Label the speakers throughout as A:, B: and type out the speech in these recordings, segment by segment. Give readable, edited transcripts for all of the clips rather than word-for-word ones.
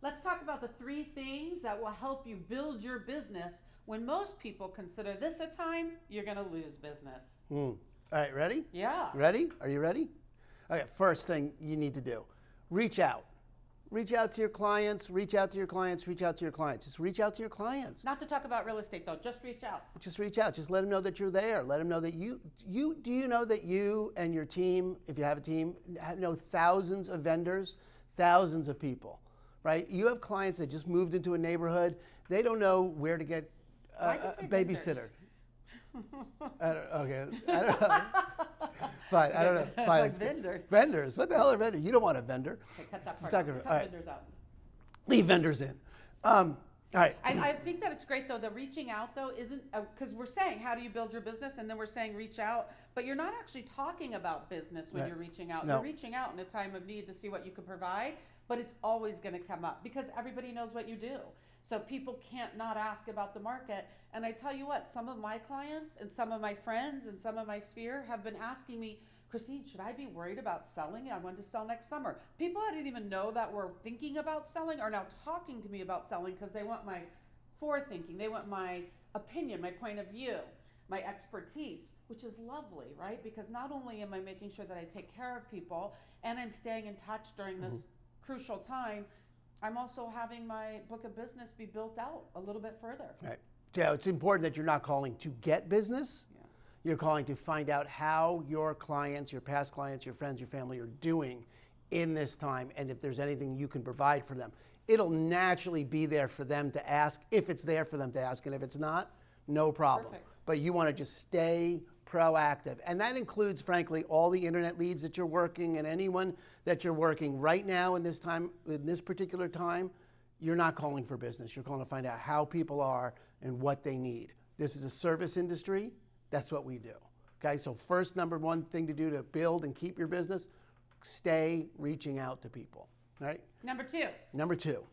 A: Let's talk about the 3 things that will help you build your business when most people consider this a time you're going to lose business.
B: All right, ready?
A: Yeah.
B: Ready? Are you ready? Okay, first thing you need to do, reach out. Reach out to your clients, reach out to your clients, reach out to your clients. Just reach out to your clients.
A: Not to talk about real estate though, just reach out.
B: Just reach out. Just let them know that you're there. Let them know that do you know that you and your team, if you have a team, know thousands of vendors, thousands of people, right? You have clients that just moved into a neighborhood. They don't know where to get a babysitter. I don't know. Fine, I don't know. Fine,
A: like vendors.
B: Vendors. What the hell are vendors? You don't want a vendor.
A: Okay, cut that part out. Cut vendors out.
B: Leave vendors in. All right.
A: I think that it's great though. The reaching out though isn't, because we're saying how do you build your business, and then we're saying reach out, but you're not actually talking about business when you're reaching out.
B: No.
A: You're reaching out in a time of need to see what you can provide, but it's always going to come up because everybody knows what you do. So people can't not ask about the market. And I tell you what, some of my clients and some of my friends and some of my sphere have been asking me, Christine, should I be worried about selling? I want to sell next summer. People I didn't even know that were thinking about selling are now talking to me about selling because they want my forethinking. They want my opinion, my point of view, my expertise, which is lovely, right? Because not only am I making sure that I take care of people and I'm staying in touch during this crucial time, I'm also having my book of business be built out a little bit further.
B: Right. So it's important that you're not calling to get business.
A: Yeah.
B: You're calling to find out how your clients, your past clients, your friends, your family are doing in this time, and if there's anything you can provide for them. It'll naturally be there for them to ask, if it's there for them to ask, and if it's not, no problem.
A: Perfect.
B: But you want to just stay proactive. And that includes, frankly, all the internet leads that you're working, and anyone that you're working right now in this time, in this particular time, you're not calling for business. You're calling to find out how people are and what they need. This is a service industry. That's what we do. Okay, so first, number one thing to do to build and keep your business, stay reaching out to people. All right?
A: Number 2. Mastermind.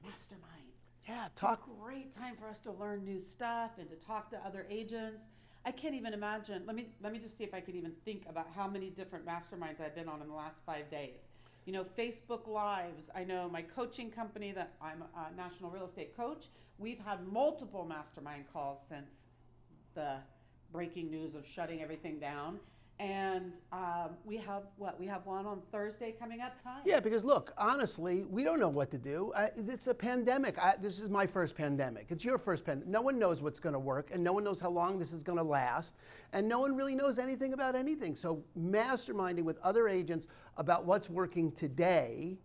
B: Yeah, talk.
A: It's a great time for us to learn new stuff and to talk to other agents. I can't even imagine. Let me just see if I could even think about how many different masterminds I've been on in the last 5 days. You know, Facebook Lives. I know my coaching company that I'm a national real estate coach. We've had multiple mastermind calls since the breaking news of shutting everything down. And we have one on Thursday coming up.
B: Yeah, because look, honestly, we don't know what to do. It's a pandemic. This is my first pandemic. It's your first pandemic. No one knows what's going to work, and no one knows how long this is going to last, and no one really knows anything about anything. So masterminding with other agents about what's working today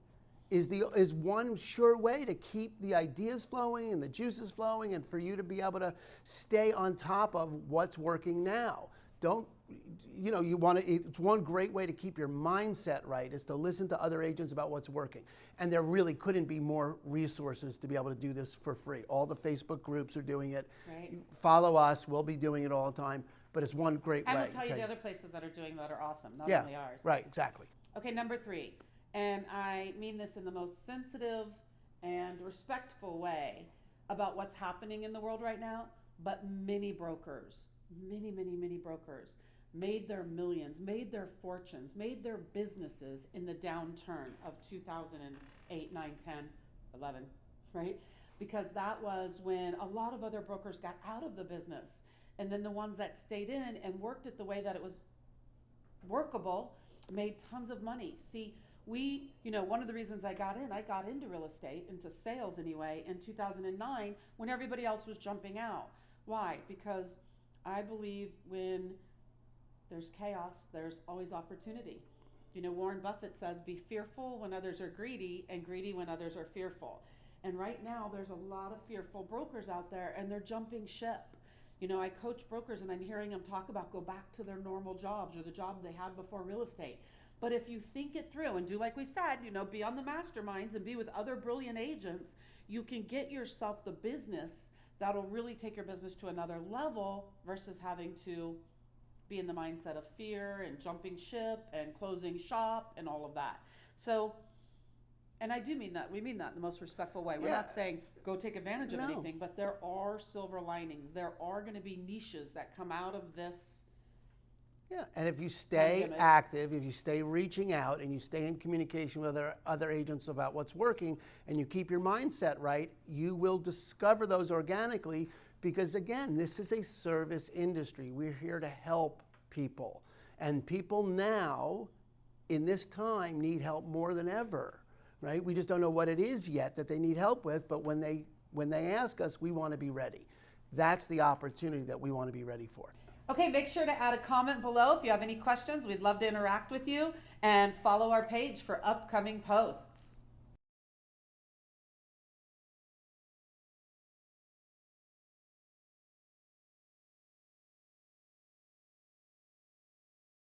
B: is one sure way to keep the ideas flowing and the juices flowing, and for you to be able to stay on top of what's working now. It's one great way to keep your mindset right is to listen to other agents about what's working. And there really couldn't be more resources to be able to do this for free. All the Facebook groups are doing it.
A: Right.
B: Follow us, we'll be doing it all the time, but it's one great way.
A: I will tell you the other places that are doing that are awesome, not only ours.
B: Right, exactly.
A: Okay, number 3, and I mean this in the most sensitive and respectful way about what's happening in the world right now, but many brokers, many brokers made their millions, made their fortunes, made their businesses in the downturn of 2008, 9, 10, 11, right? Because that was when a lot of other brokers got out of the business. And then the ones that stayed in and worked it the way that it was workable made tons of money. See, one of the reasons I got into real estate, into sales anyway, in 2009 when everybody else was jumping out. Why? Because I believe when there's chaos, there's always opportunity. Warren Buffett says, be fearful when others are greedy and greedy when others are fearful. And right now there's a lot of fearful brokers out there and they're jumping ship. I coach brokers and I'm hearing them talk about go back to their normal jobs or the job they had before real estate. But if you think it through and do like we said, be on the masterminds and be with other brilliant agents, you can get yourself the business that'll really take your business to another level versus having to be in the mindset of fear and jumping ship and closing shop and all of that. So, and I do mean that. We mean that in the most respectful way. We're not saying go take advantage of anything, but there are silver linings. There are going to be niches that come out of this
B: Yeah, and if you stay
A: Pandemic.
B: active, if you stay reaching out and you stay in communication with other agents about what's working and you keep your mindset right, you will discover those organically because, again, this is a service industry. We're here to help people. And people now, in this time, need help more than ever, right? We just don't know what it is yet that they need help with, but when they ask us, we want to be ready. That's the opportunity that we want to be ready for.
A: Okay, make sure to add a comment below if you have any questions. We'd love to interact with you, and follow our page for upcoming posts.